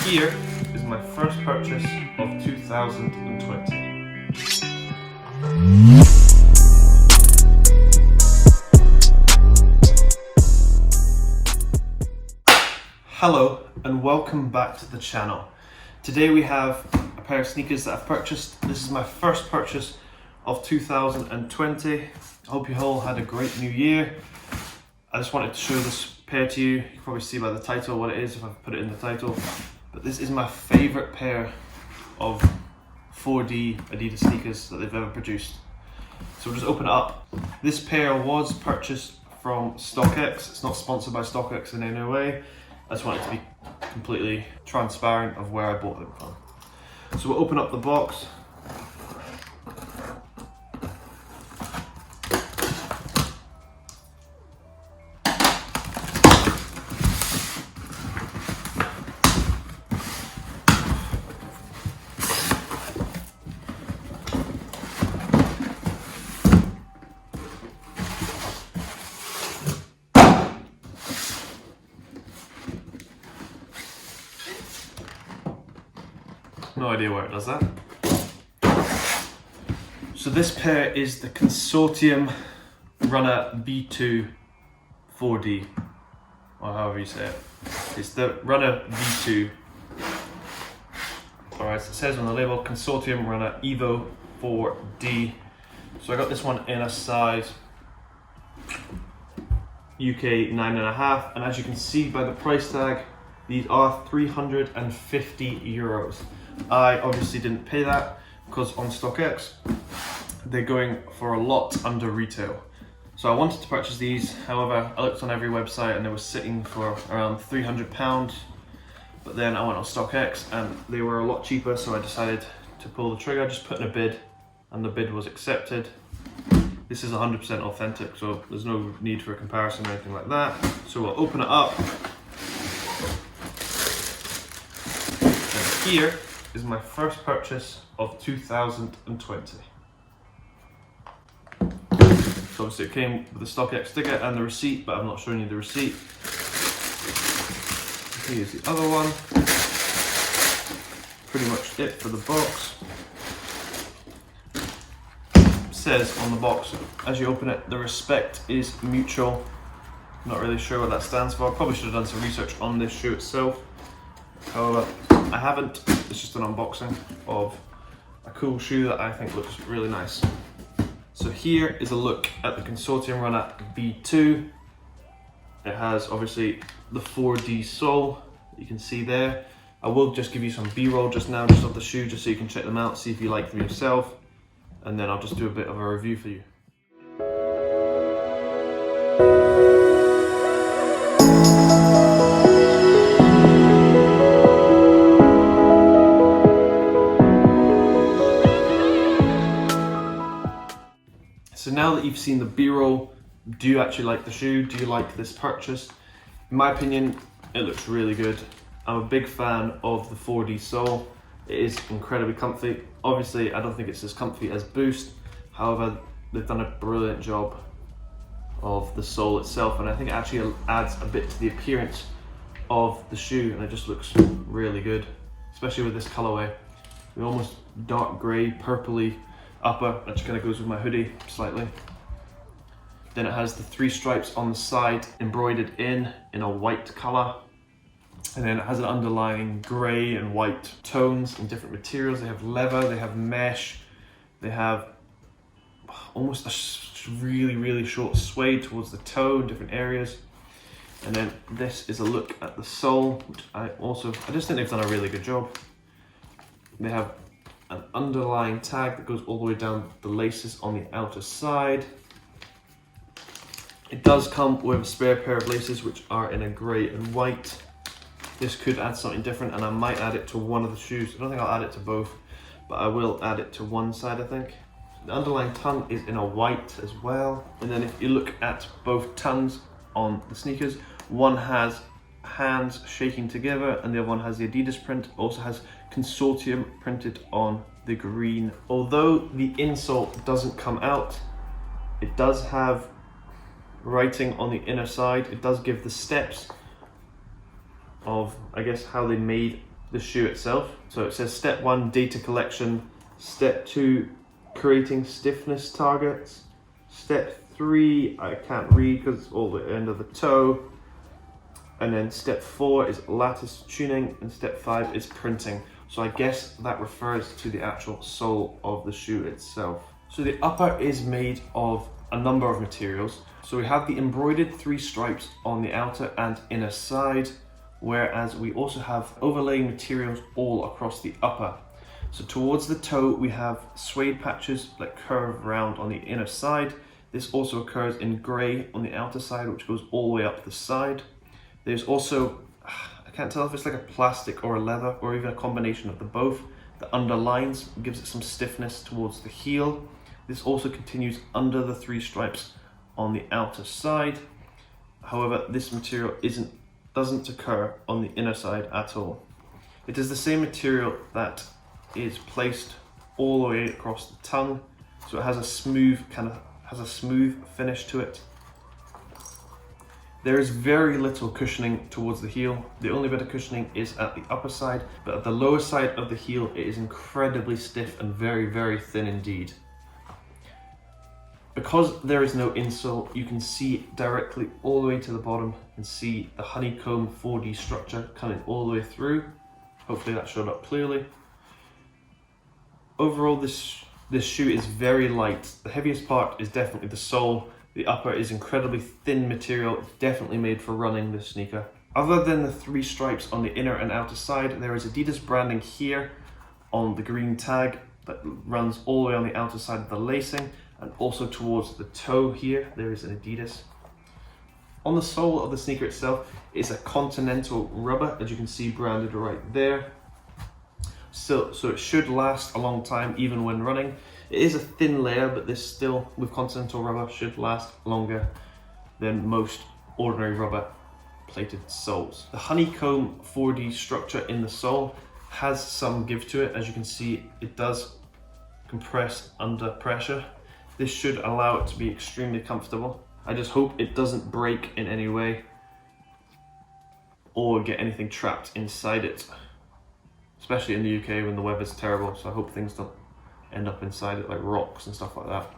here is my first purchase of 2020. Hello and welcome back to the channel. Today we have a pair of sneakers that I've purchased. This is my first purchase of 2020. I hope you all had a great new year. I just wanted to show this pair to you. You can probably see by the title what it is if I've put it in the title. But this is my favourite pair of 4D Adidas sneakers that they've ever produced. So we'll just open it up. This pair was purchased from StockX. It's not sponsored by StockX in any way. I just want it to be completely transparent of where I bought them from. So we'll open up the box. No idea where it does that. So this pair is the Consortium Runner V2 4D, or however you say it. It's the Runner V2. Alright, so it says on the label Consortium Runner Evo 4D. So I got this one in a size UK 9.5, and as you can see by the price tag, these are 350 euros. I obviously didn't pay that because on StockX they're going for a lot under retail. So I wanted to purchase these, however I looked on every website and they were sitting for around £300, but then I went on StockX and they were a lot cheaper, so I decided to pull the trigger. I just put in a bid and the bid was accepted. This is 100% authentic, so there's no need for a comparison or anything like that. So we'll open it up. And here is my first purchase of 2020. So obviously it came with the StockX sticker and the receipt, but I'm not showing you the receipt. Here's the other one. Pretty much it for the box. It says on the box, as you open it, the respect is mutual. Not really sure what that stands for. I probably should have done some research on this shoe itself. However, I haven't. It's just an unboxing of a cool shoe that I think looks really nice. So here is a look at the Consortium Runner V2. It has obviously the 4D sole that you can see there. I will just give you some B-roll just now, just of the shoe, just so you can check them out, see if you like them yourself, and then I'll just do a bit of a review for you. So now that you've seen the B-roll, do you actually like the shoe? Do you like this purchase? In my opinion, it looks really good. I'm a big fan of the 4D sole. It is incredibly comfy. Obviously, I don't think it's as comfy as Boost. However, they've done a brilliant job of the sole itself, and I think it actually adds a bit to the appearance of the shoe, and it just looks really good, especially with this colorway. The almost dark grey, purpley upper, that just kind of goes with my hoodie slightly. Then it has the 3 stripes on the side embroidered in a white color, and then it has an underlying grey and white tones in different materials. They have leather, they have mesh, they have almost a really short suede towards the toe in different areas. And then this is a look at the sole, which I just think they've done a really good job. They have an underlying tag that goes all the way down the laces on the outer side. It does come with a spare pair of laces which are in a grey and white. This could add something different, and I might add it to one of the shoes. I don't think I'll add it to both, but I will add it to one side, I think. The underlying tongue is in a white as well. And then if you look at both tongues on the sneakers, one has hands shaking together and the other one has the Adidas print. Also has Consortium printed on the green. Although the insole doesn't come out, it does have writing on the inner side. It does give the steps of, I guess, how they made the shoe itself. So it says step 1, data collection. Step 2, creating stiffness targets. Step 3, I can't read because it's all the end of the toe. And then step 4 is lattice tuning, and step 5 is printing. So I guess that refers to the actual sole of the shoe itself. So the upper is made of a number of materials. So we have the embroidered 3 stripes on the outer and inner side, whereas we also have overlaying materials all across the upper. So towards the toe, we have suede patches that curve around on the inner side. This also occurs in grey on the outer side, which goes all the way up the side. There's also, I can't tell if it's like a plastic or a leather or even a combination of the both, that underlines, gives it some stiffness towards the heel. This also continues under the 3 stripes on the outer side. However, this material doesn't occur on the inner side at all. It is the same material that is placed all the way across the tongue, so it has a smooth finish to it. There is very little cushioning towards the heel. The only bit of cushioning is at the upper side, but at the lower side of the heel it is incredibly stiff and very, very thin indeed. Because there is no insole, you can see directly all the way to the bottom and see the honeycomb 4D structure coming all the way through. Hopefully that showed up clearly. Overall, this shoe is very light. The heaviest part is definitely the sole. The upper is incredibly thin material, definitely made for running this sneaker. Other than the 3 stripes on the inner and outer side, there is Adidas branding here on the green tag that runs all the way on the outer side of the lacing, and also towards the toe here, there is an Adidas. On the sole of the sneaker itself is a Continental rubber, as you can see branded right there. So it should last a long time even when running. It is a thin layer, but this still, with Continental rubber, should last longer than most ordinary rubber plated soles. The honeycomb 4D structure in the sole has some give to it. As you can see, it does compress under pressure. This should allow it to be extremely comfortable. I just hope it doesn't break in any way or get anything trapped inside it, especially in the UK when the weather's terrible, so I hope things don't end up inside it like rocks and stuff like that.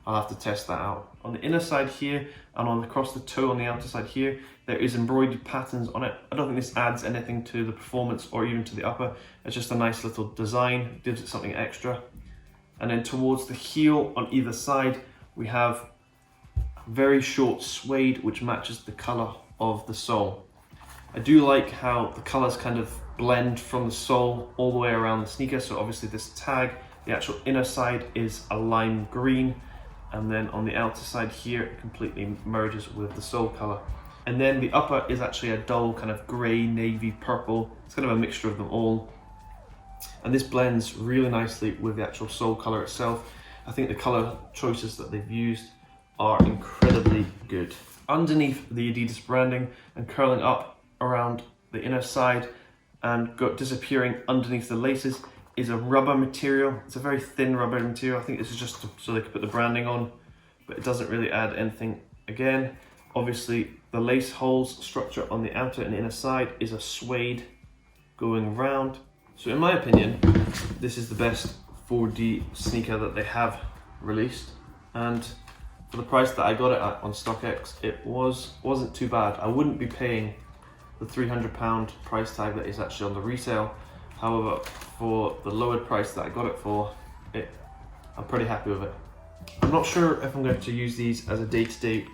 I'll have to test that out. On the inner side here and across the toe on the outer side here, there is embroidered patterns on it. I don't think this adds anything to the performance or even to the upper. It's just a nice little design, gives it something extra. And then towards the heel on either side, we have very short suede, which matches the color of the sole. I do like how the colors kind of blend from the sole all the way around the sneaker. So obviously this tag, the actual inner side is a lime green, and then on the outer side here, it completely merges with the sole color. And then the upper is actually a dull kind of gray, navy, purple. It's kind of a mixture of them all. And this blends really nicely with the actual sole color itself. I think the color choices that they've used are incredibly good. Underneath the Adidas branding and curling up around the inner side and disappearing underneath the laces is a rubber material. It's a very thin rubber material. I think this is just so they could put the branding on, but it doesn't really add anything. Again, obviously the lace holes structure on the outer and inner side is a suede going around. So in my opinion, this is the best 4D sneaker that they have released, and for the price that I got it at on StockX, it wasn't too bad. I wouldn't be paying the £300 price tag that is actually on the resale. However, for the lowered price that I got it for, I'm pretty happy with it. I'm not sure if I'm going to use these as a day-to-day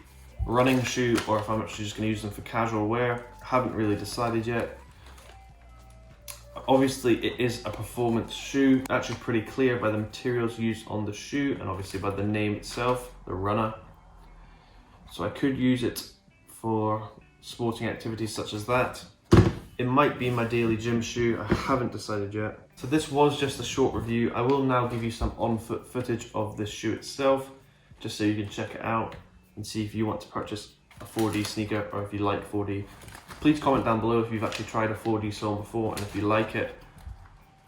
running shoe or if I'm actually just going to use them for casual wear. I haven't really decided yet. Obviously, it is a performance shoe, actually pretty clear by the materials used on the shoe and obviously by the name itself, the Runner. So I could use it for sporting activities such as that. It might be my daily gym shoe, I haven't decided yet. So this was just a short review. I will now give you some on-foot footage of this shoe itself, just so you can check it out and see if you want to purchase a 4D sneaker or if you like 4D. Please comment down below if you've actually tried a 4D sole before and if you like it.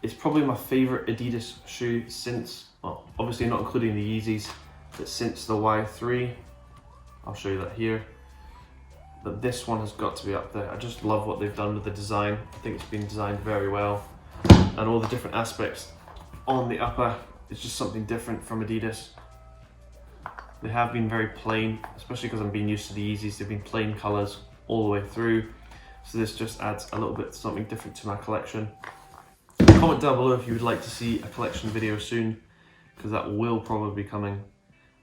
It's probably my favorite Adidas shoe since, well, obviously not including the Yeezys, but since the Y3. I'll show you that here. but this one has got to be up there. I just love what they've done with the design. I think it's been designed very well, and all the different aspects on the upper is just something different from Adidas. They have been very plain, especially because I'm being used to the Yeezys. They've been plain colours all the way through, so this just adds a little bit something different to my collection. Comment down below if you would like to see a collection video soon, because that will probably be coming,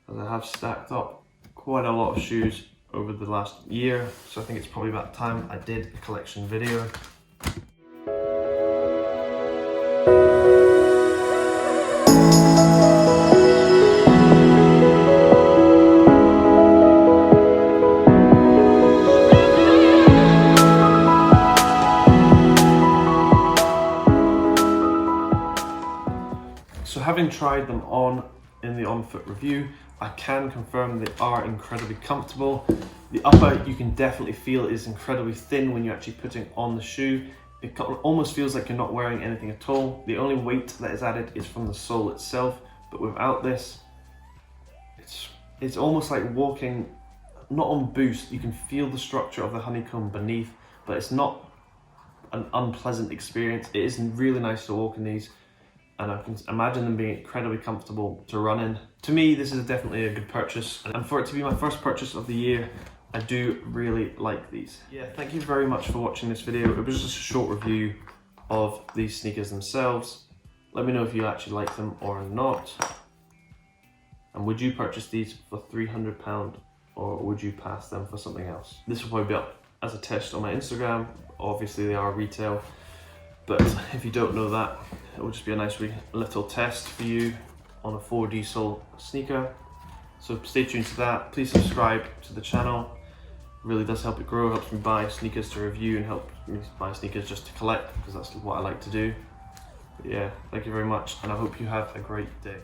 as I have stacked up quite a lot of shoes over the last year, so I think it's probably about time I did a collection video. So having tried them on in the on-foot review, I can confirm they are incredibly comfortable. The upper, you can definitely feel is incredibly thin when you're actually putting on the shoe. It almost feels like you're not wearing anything at all. The only weight that is added is from the sole itself, but without this, it's almost like walking, not on Boost. You can feel the structure of the honeycomb beneath, but it's not an unpleasant experience. It is really nice to walk in these, and I can imagine them being incredibly comfortable to run in. To me, this is definitely a good purchase, and for it to be my first purchase of the year, I do really like these. Yeah, thank you very much for watching this video. It was just a short review of these sneakers themselves. Let me know if you actually like them or not. And would you purchase these for £300, or would you pass them for something else? This will probably be up as a test on my Instagram. Obviously they are retail, but if you don't know that, it will just be a nice little test for you on a 4D sole sneaker. So stay tuned to that. Please subscribe to the channel. It really does help it grow. It helps me buy sneakers to review and help me buy sneakers just to collect, because that's what I like to do. But yeah, thank you very much, and I hope you have a great day.